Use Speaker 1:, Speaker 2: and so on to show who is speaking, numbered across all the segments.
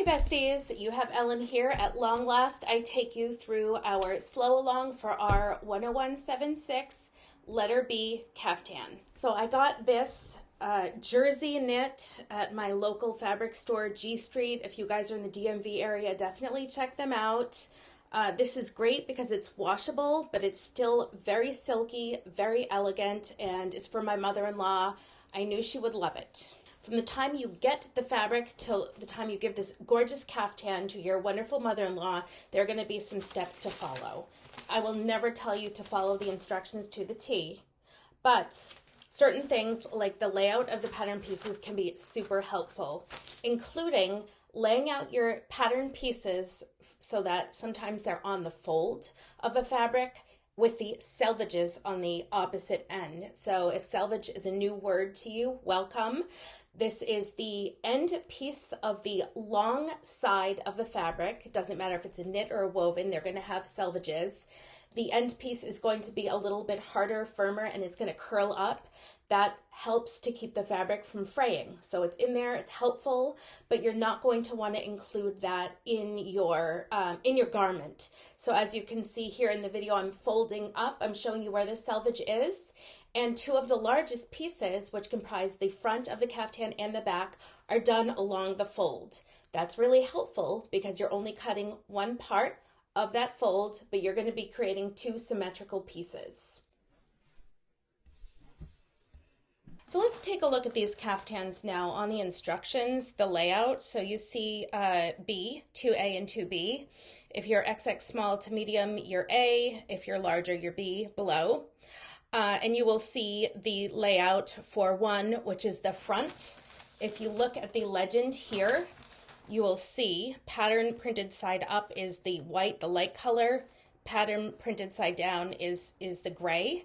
Speaker 1: besties, you have Ellen here. At long last, I take you through our slow along for our 10176 letter B caftan. So I got this jersey knit at my local fabric store, G Street. If you guys are in the DMV area, definitely check them out. This is great because it's washable, but it's still very silky, very elegant, and it's for my mother-in-law. I knew she would love it. From the time you get the fabric till the time you give this gorgeous caftan to your wonderful mother-in-law, there are going to be some steps to follow. I will never tell you to follow the instructions to the T, but certain things like the layout of the pattern pieces can be super helpful, including laying out your pattern pieces so that sometimes they're on the fold of a fabric with the selvages on the opposite end. So if selvage is a new word to you, welcome. This is the end piece of the long side of the fabric. It doesn't matter if it's a knit or a woven, they're going to have selvages. The end piece is going to be a little bit harder, firmer, and it's going to curl up. That helps to keep the fabric from fraying. So it's in there, it's helpful, but you're not going to want to include that in your garment. So as you can see here in the video, I'm folding up. I'm showing you where the selvage is. And two of the largest pieces, which comprise the front of the caftan and the back, are done along the fold. That's really helpful because you're only cutting one part of that fold, but you're going to be creating two symmetrical pieces. So let's take a look at these caftans now on the instructions, the layout. So you see B, 2A and 2B. If you're XX small to medium, you're A. If you're larger, you're B below. And you will see the layout for one, which is the front. If you look at the legend here, you will see pattern printed side up is the white, the light color. Pattern printed side down is the gray.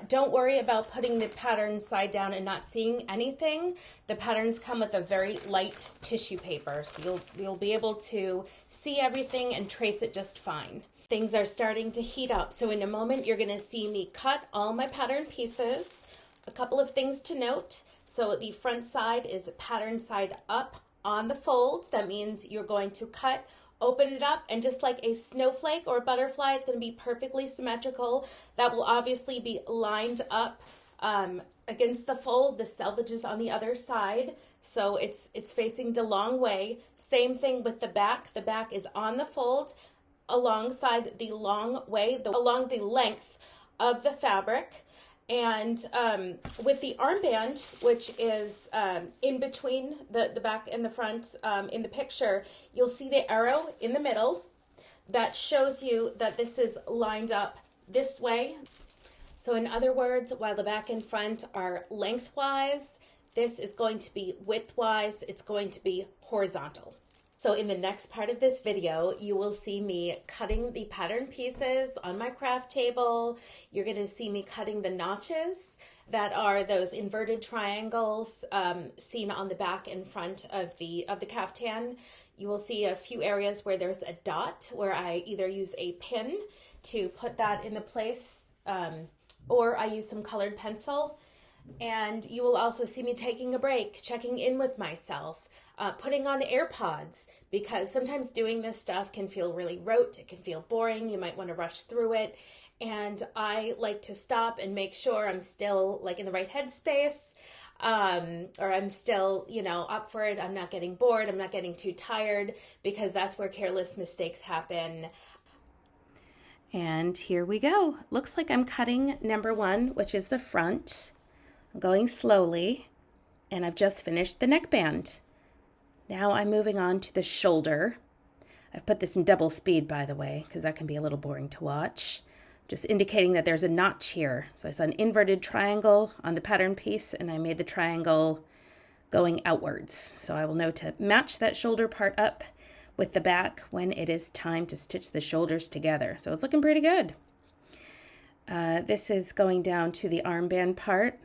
Speaker 1: Don't worry about putting the pattern side down and not seeing anything. The patterns come with a very light tissue paper, so you'll be able to see everything and trace it just fine. Things are starting to heat up, so in a moment you're going to see me cut all my pattern pieces. A couple of things to note. So the front side is pattern side up on the fold. That means you're going to cut, open it up, and just like a snowflake or a butterfly, it's going to be perfectly symmetrical. That will obviously be lined up against the fold. The selvage is on the other side, so it's facing the long way. Same thing with the back. The back is on the fold alongside the long way, along the length of the fabric. And with the armband, which is in between the back and the front in the picture, you'll see the arrow in the middle that shows you that this is lined up this way. So in other words, while the back and front are lengthwise, this is going to be widthwise, it's going to be horizontal. So in the next part of this video, you will see me cutting the pattern pieces on my craft table. You're going to see me cutting the notches that are those inverted triangles seen on the back and front of the caftan. You will see a few areas where there's a dot where I either use a pin to put that in the place or I use some colored pencil. And you will also see me taking a break, checking in with myself, putting on AirPods, because sometimes doing this stuff can feel really rote, it can feel boring, you might want to rush through it, and I like to stop and make sure I'm still like in the right headspace, or I'm still, up for it, I'm not getting bored, I'm not getting too tired, because that's where careless mistakes happen. And here we go. Looks like I'm cutting number one, which is the front. I'm going slowly, and I've just finished the neckband. Now I'm moving on to the shoulder. I've put this in double speed, by the way, because that can be a little boring to watch. Just indicating that there's a notch here. So I saw an inverted triangle on the pattern piece, and I made the triangle going outwards. So I will know to match that shoulder part up with the back when it is time to stitch the shoulders together. So it's looking pretty good. This is going down to the armband part.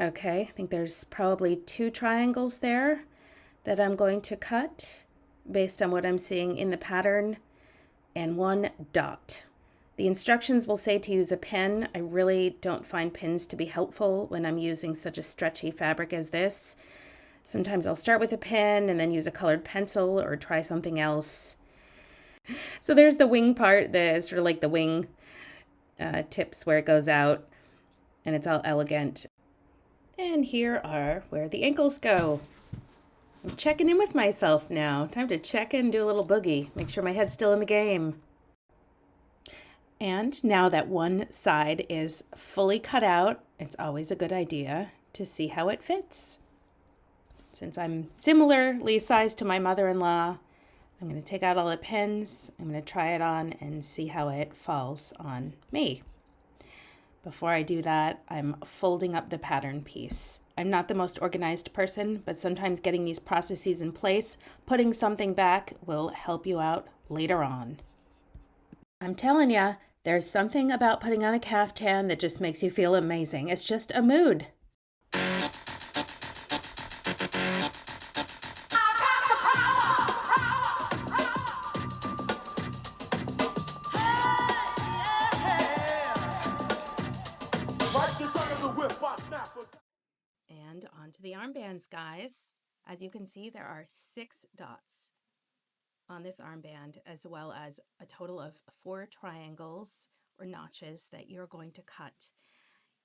Speaker 1: Okay, I think there's probably two triangles there that I'm going to cut based on what I'm seeing in the pattern, and one dot. The instructions will say to use a pin. I really don't find pins to be helpful when I'm using such a stretchy fabric as this. Sometimes I'll start with a pen and then use a colored pencil or try something else. So there's the wing part, the sort of like the wing tips where it goes out, and it's all elegant. And here are where the ankles go. I'm checking in with myself now. Time to check in, do a little boogie, make sure my head's still in the game. And now that one side is fully cut out, it's always a good idea to see how it fits. Since I'm similarly sized to my mother-in-law, I'm going to take out all the pins, I'm going to try it on and see how it falls on me. Before I do that, I'm folding up the pattern piece. I'm not the most organized person, but sometimes getting these processes in place, putting something back, will help you out later on. I'm telling you, there's something about putting on a caftan that just makes you feel amazing. It's just a mood. And on to the armbands, guys. As you can see, there are 6 dots on this armband, as well as a total of 4 triangles or notches that you're going to cut.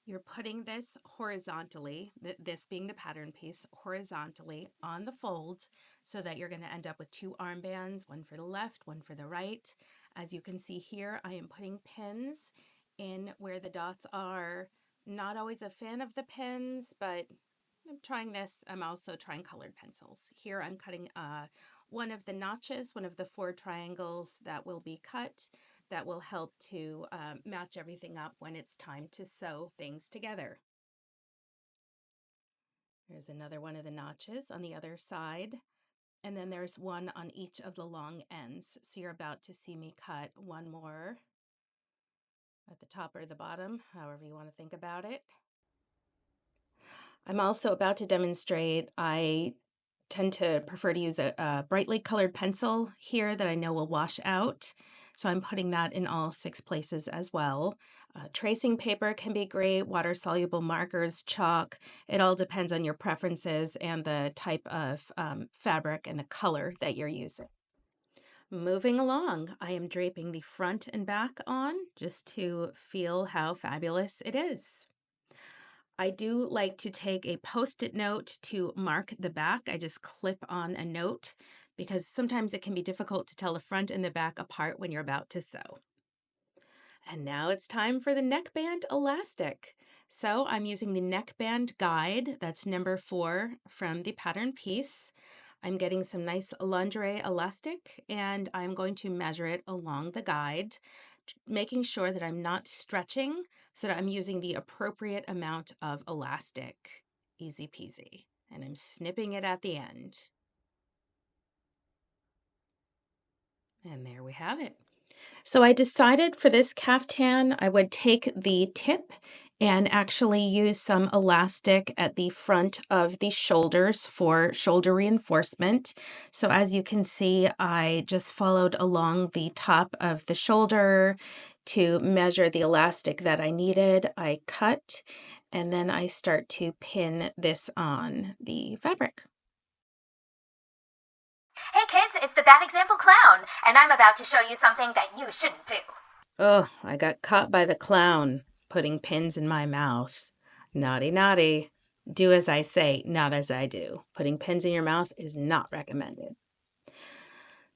Speaker 1: You're putting this horizontally, this being the pattern piece, horizontally on the fold, so that you're going to end up with 2 armbands, one for the left, one for the right. As you can see here, I am putting pins in where the dots are. Not always a fan of the pins, but I'm trying this. I'm also trying colored pencils. Here I'm cutting one of the notches, one of the 4 triangles that will be cut, that will help to match everything up when it's time to sew things together. There's another one of the notches on the other side, and then there's one on each of the long ends. So you're about to see me cut one more at the top or the bottom, however you want to think about it. I'm also about to demonstrate, I tend to prefer to use a brightly colored pencil here that I know will wash out. So I'm putting that in all 6 places as well. Tracing paper can be great, water-soluble markers, chalk. It all depends on your preferences and the type of fabric and the color that you're using. Moving along, I am draping the front and back on just to feel how fabulous it is. I do like to take a Post-it note to mark the back. I just clip on a note because sometimes it can be difficult to tell the front and the back apart when you're about to sew. And now it's time for the neckband elastic. So I'm using the neckband guide, that's number 4 from the pattern piece. I'm getting some nice lingerie elastic and I'm going to measure it along the guide, making sure that I'm not stretching, so that I'm using the appropriate amount of elastic. Easy peasy. And I'm snipping it at the end. And there we have it. So I decided for this caftan, I would take the tip and actually use some elastic at the front of the shoulders for shoulder reinforcement. So as you can see, I just followed along the top of the shoulder to measure the elastic that I needed. I cut, and then I start to pin this on the fabric.
Speaker 2: Hey kids, it's the Bad Example Clown, and I'm about to show you something that you shouldn't do.
Speaker 1: Oh, I got caught by the clown, putting pins in my mouth. Naughty, naughty. Do as I say, not as I do. Putting pins in your mouth is not recommended.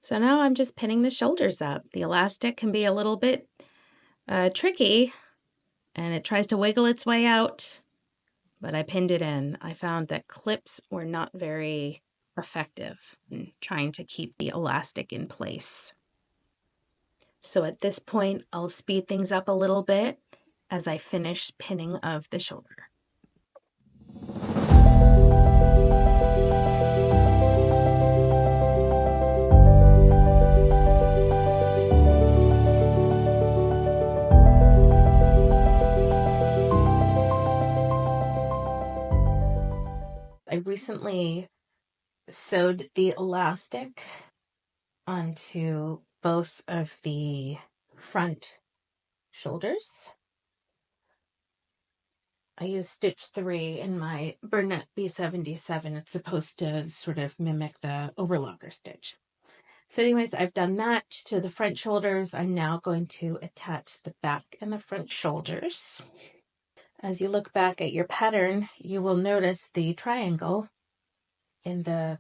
Speaker 1: So now I'm just pinning the shoulders up. The elastic can be a little bit tricky, and it tries to wiggle its way out, but I pinned it in. I found that clips were not very effective in trying to keep the elastic in place. So at this point, I'll speed things up a little bit as I finish pinning of the shoulder. I recently sewed the elastic onto both of the front shoulders. I use stitch 3 in my Burnett B77. It's supposed to sort of mimic the overlocker stitch. So anyways, I've done that to the front shoulders. I'm now going to attach the back and the front shoulders. As you look back at your pattern, you will notice the triangle in the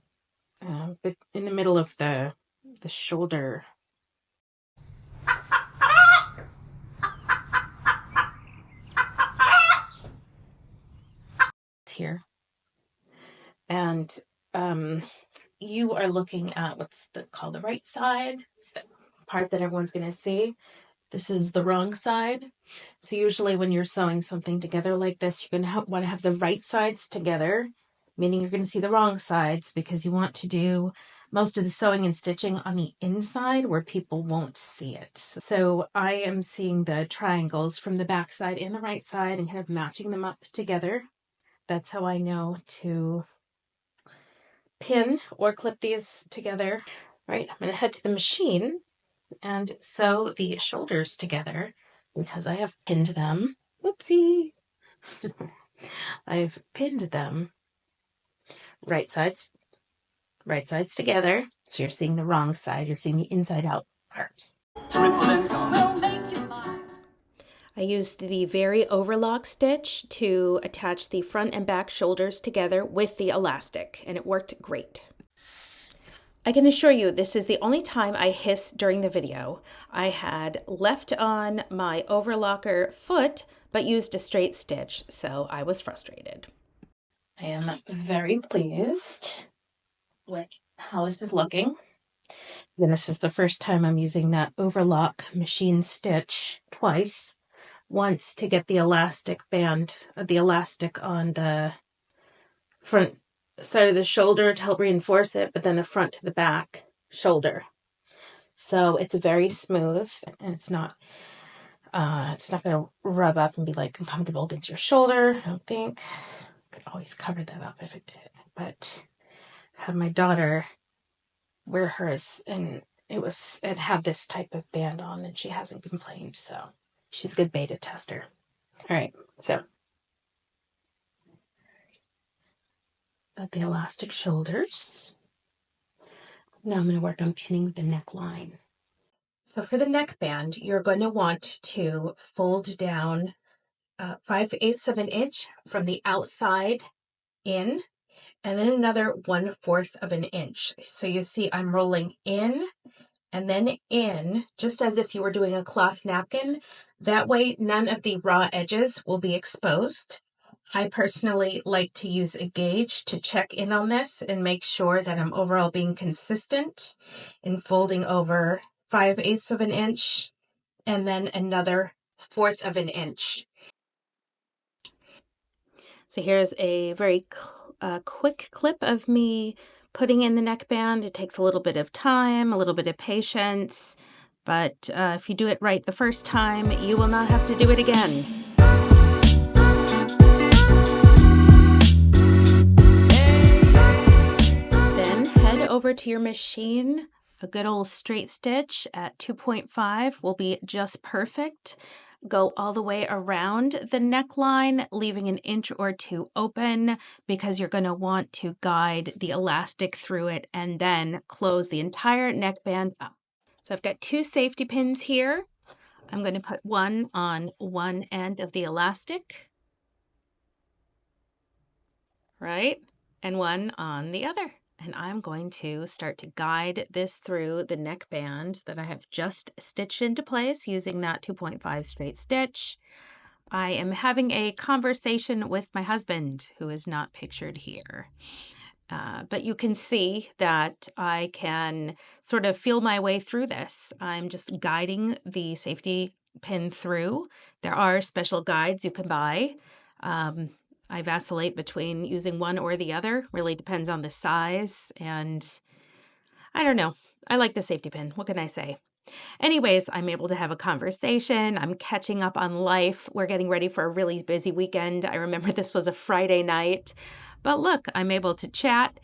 Speaker 1: middle of the shoulder. Here. And you are looking at what's called the right side. It's the part that everyone's going to see. This is the wrong side. So usually when you're sewing something together like this, you're going to want to have the right sides together, meaning you're going to see the wrong sides because you want to do most of the sewing and stitching on the inside where people won't see it. So I am seeing the triangles from the back side and the right side and kind of matching them up together. That's how I know to pin or clip these together. All right, I'm going to head to the machine and sew the shoulders together because I have pinned them. Whoopsie. I've pinned them right sides together. So you're seeing the wrong side. You're seeing the inside out part. I used the very overlock stitch to attach the front and back shoulders together with the elastic, and it worked great. I can assure you this is the only time I hiss during the video. I had left on my overlocker foot, but used a straight stitch, so I was frustrated. I am very pleased with how this is looking. And this is the first time I'm using that overlock machine stitch twice. Once to get the elastic band, the elastic on the front side of the shoulder to help reinforce it, but then the front to the back shoulder. So it's very smooth and it's not going to rub up and be like uncomfortable against your shoulder. I don't think. I could always cover that up if it did, but I had my daughter wear hers and it had this type of band on and she hasn't complained, so she's a good beta tester. All right, so got the elastic shoulders. Now I'm going to work on pinning the neckline. So for the neckband, you're going to want to fold down 5/8 of an inch from the outside in, and then another 1/4 of an inch. So you see I'm rolling in and then in, just as if you were doing a cloth napkin. That way, none of the raw edges will be exposed. I personally like to use a gauge to check in on this and make sure that I'm overall being consistent in folding over 5/8 of an inch and then another 1/4 of an inch. So here's a very quick clip of me putting in the neckband. It takes a little bit of time, a little bit of patience, but if you do it right the first time, you will not have to do it again. Then head over to your machine. A good old straight stitch at 2.5 will be just perfect. Go all the way around the neckline, leaving an inch or two open because you're going to want to guide the elastic through it and then close the entire neckband up. So I've got 2 safety pins here. I'm going to put one on one end of the elastic, right, and one on the other. And I'm going to start to guide this through the neckband that I have just stitched into place using that 2.5 straight stitch. I am having a conversation with my husband, who is not pictured here. But you can see that I can sort of feel my way through this. I'm just guiding the safety pin through. There are special guides you can buy. I vacillate between using one or the other. Really depends on the size, and I don't know. I like the safety pin. What can I say? Anyways, I'm able to have a conversation. I'm catching up on life. We're getting ready for a really busy weekend. I remember this was a Friday night, but look, I'm able to chat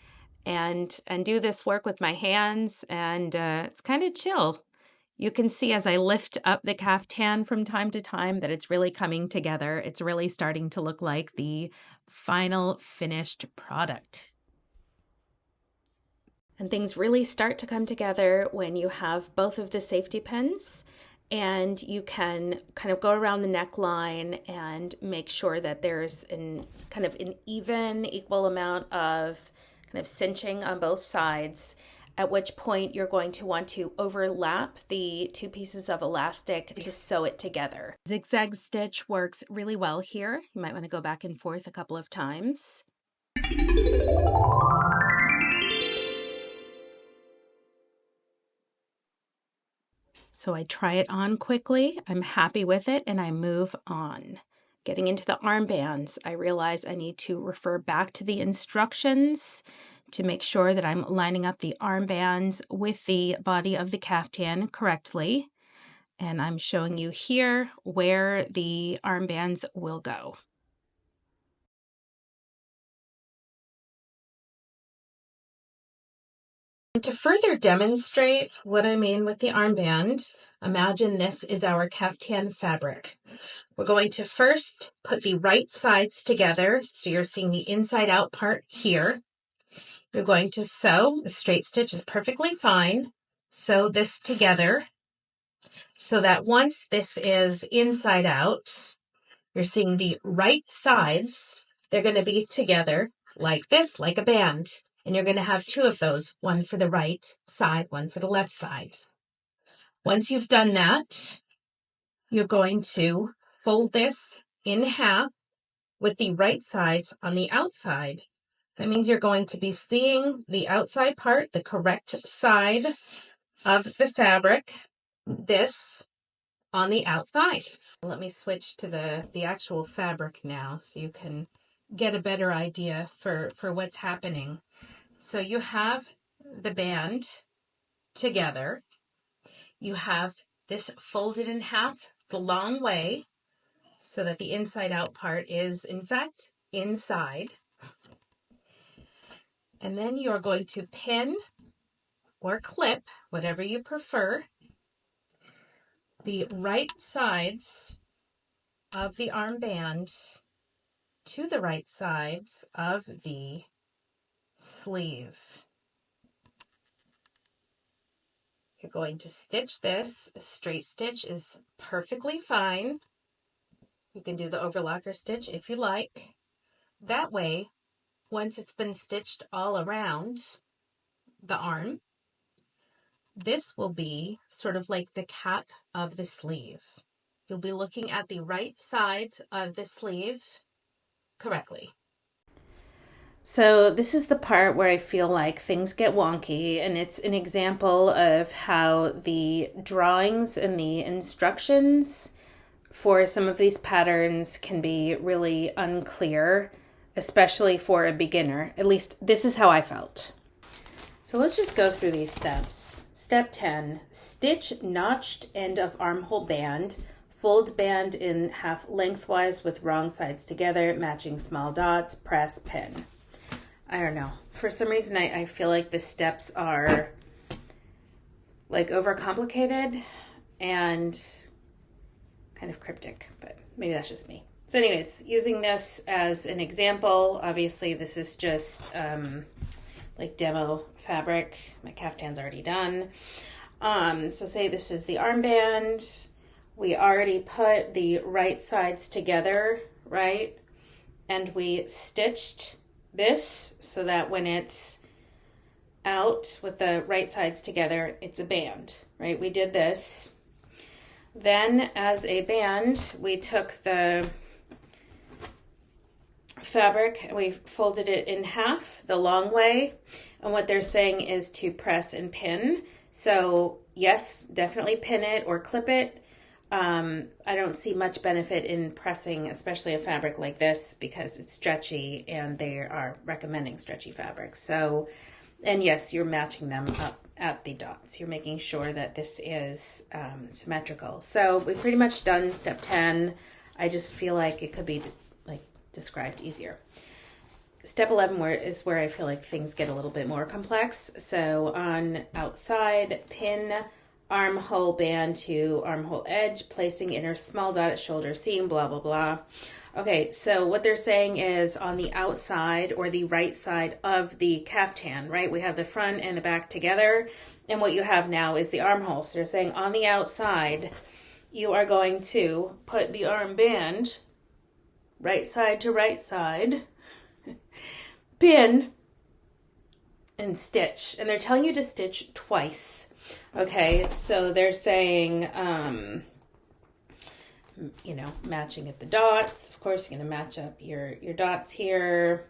Speaker 1: and do this work with my hands, and it's kind of chill. You can see as I lift up the caftan from time to time that it's really coming together. It's really starting to look like the final finished product. And things really start to come together when you have both of the safety pins, and you can kind of go around the neckline and make sure that there's an even equal amount of kind of cinching on both sides, at which point you're going to want to overlap the two pieces of elastic to sew it together. Zigzag stitch works really well here. You might want to go back and forth a couple of times. So I try it on quickly, I'm happy with it, and I move on. Getting into the armbands, I realize I need to refer back to the instructions to make sure that I'm lining up the armbands with the body of the caftan correctly. And I'm showing you here where the armbands will go. To further demonstrate what I mean with the armband, imagine this is our caftan fabric. We're going to first put the right sides together, so you're seeing the inside out part here. You're going to sew, a straight stitch is perfectly fine. Sew this together so that once this is inside out, you're seeing the right sides, they're going to be together like this, like a band. And you're going to have two of those, one for the right side, one for the left side. Once you've done that, you're going to fold this in half with the right sides on the outside. That means you're going to be seeing the outside part, the correct side of the fabric, this on the outside. Let me switch to the actual fabric now so you can get a better idea for what's happening. So you have the band together. You have this folded in half the long way so that the inside out part is in fact inside. And then you're going to pin or clip, whatever you prefer, the right sides of the armband to the right sides of the sleeve. You're going to stitch this. A straight stitch is perfectly fine. You can do the overlocker stitch if you like. That way, once it's been stitched all around the arm, this will be sort of like the cap of the sleeve. You'll be looking at the right sides of the sleeve correctly. So this is the part where I feel like things get wonky, and it's an example of how the drawings and the instructions for some of these patterns can be really unclear, especially for a beginner. At least this is how I felt. So let's just go through these steps. Step 10, stitch notched end of armhole band, fold band in half lengthwise with wrong sides together, matching small dots, press, pin. I don't know. For some reason, I feel like the steps are like overcomplicated and kind of cryptic, but maybe that's just me. So anyways, using this as an example, obviously this is just like demo fabric. My caftan's already done. So say this is the armband. We already put the right sides together, right? And we stitched this so that when it's out with the right sides together, it's a band, right? We did this. Then as a band, we took the fabric and we folded it in half the long way. And what they're saying is to press and pin. So yes, definitely pin it or clip it. I don't see much benefit in pressing, especially a fabric like this, because it's stretchy and they are recommending stretchy fabrics. So, and yes, you're matching them up at the dots. You're making sure that this is symmetrical. So we've pretty much done step 10. I just feel like it could be described easier. Step 11 is where I feel like things get a little bit more complex. So on outside, pin armhole band to armhole edge, placing inner small dot at shoulder seam, blah, blah, blah. Okay, so what they're saying is on the outside or the right side of the caftan, right? We have the front and the back together, and what you have now is the armhole. So they're saying on the outside, you are going to put the armband right side to right side, pin, and stitch. And they're telling you to stitch twice. Okay, so they're saying, matching at the dots. Of course, you're going to match up your dots here.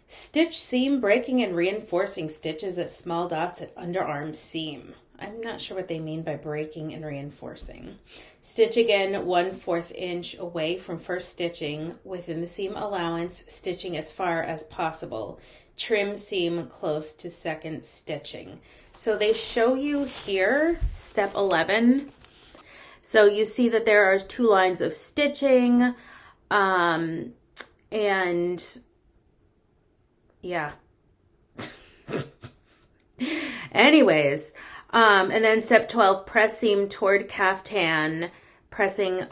Speaker 1: Stitch seam breaking and reinforcing stitches at small dots at underarm seam. I'm not sure what they mean by breaking and reinforcing. Stitch again 1/4 inch away from first stitching within the seam allowance, stitching as far as possible. Trim seam close to second stitching. So they show you here, step 11. So you see that there are 2 lines of stitching, and yeah. Anyways, and then step 12, press seam toward caftan, pressing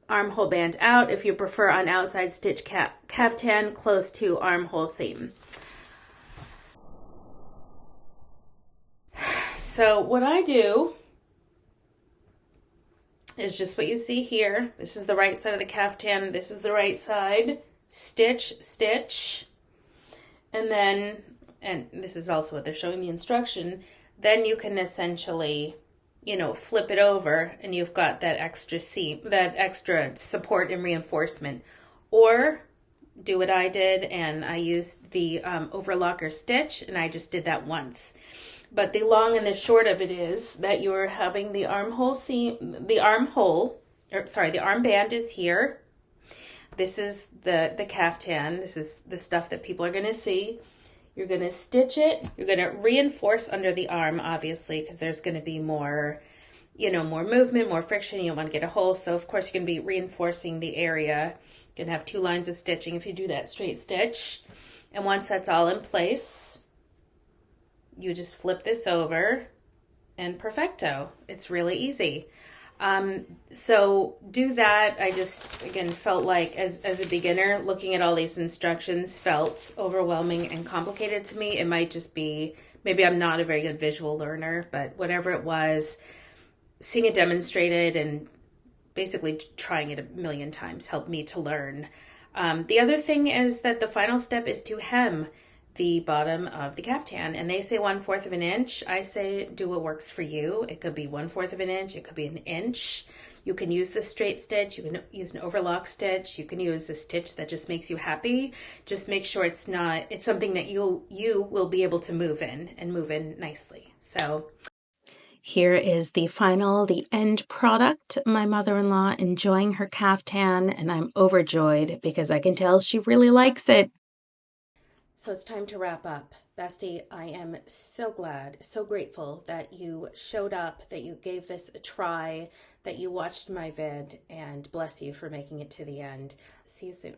Speaker 1: armhole band out. If you prefer on outside, stitch caftan close to armhole seam. So what I do is just what you see here. This is the right side of the caftan. This is the right side. Stitch, stitch. And then, and this is also what they're showing the instruction, then you can essentially, flip it over and you've got that extra seam, that extra support and reinforcement. Or do what I did and I used the overlocker stitch, and I just did that once. But the long and the short of it is that you're having the the armband is here. This is the caftan. This is the stuff that people are going to see. You're going to stitch it. You're going to reinforce under the arm, obviously, because there's going to be more, more movement, more friction. You don't want to get a hole. So, of course, you're going to be reinforcing the area. You're going to have 2 lines of stitching if you do that straight stitch. And once that's all in place, you just flip this over and perfecto. It's really easy. So do that. I just, again, felt like as a beginner, looking at all these instructions felt overwhelming and complicated to me. It might just be, maybe I'm not a very good visual learner, but whatever it was, seeing it demonstrated and basically trying it a million times helped me to learn. The other thing is that the final step is to hem the bottom of the caftan, and they say 1/4 of an inch. I say do what works for you. It could be 1/4 of an inch. It could be an inch. You can use the straight stitch. You can use an overlock stitch. You can use a stitch that just makes you happy. Just make sure it's something that you will be able to move in nicely. So here is the end product. My mother-in-law enjoying her caftan, and I'm overjoyed because I can tell she really likes it. So it's time to wrap up. Bestie, I am so glad, so grateful that you showed up, that you gave this a try, that you watched my vid, and bless you for making it to the end. See you soon.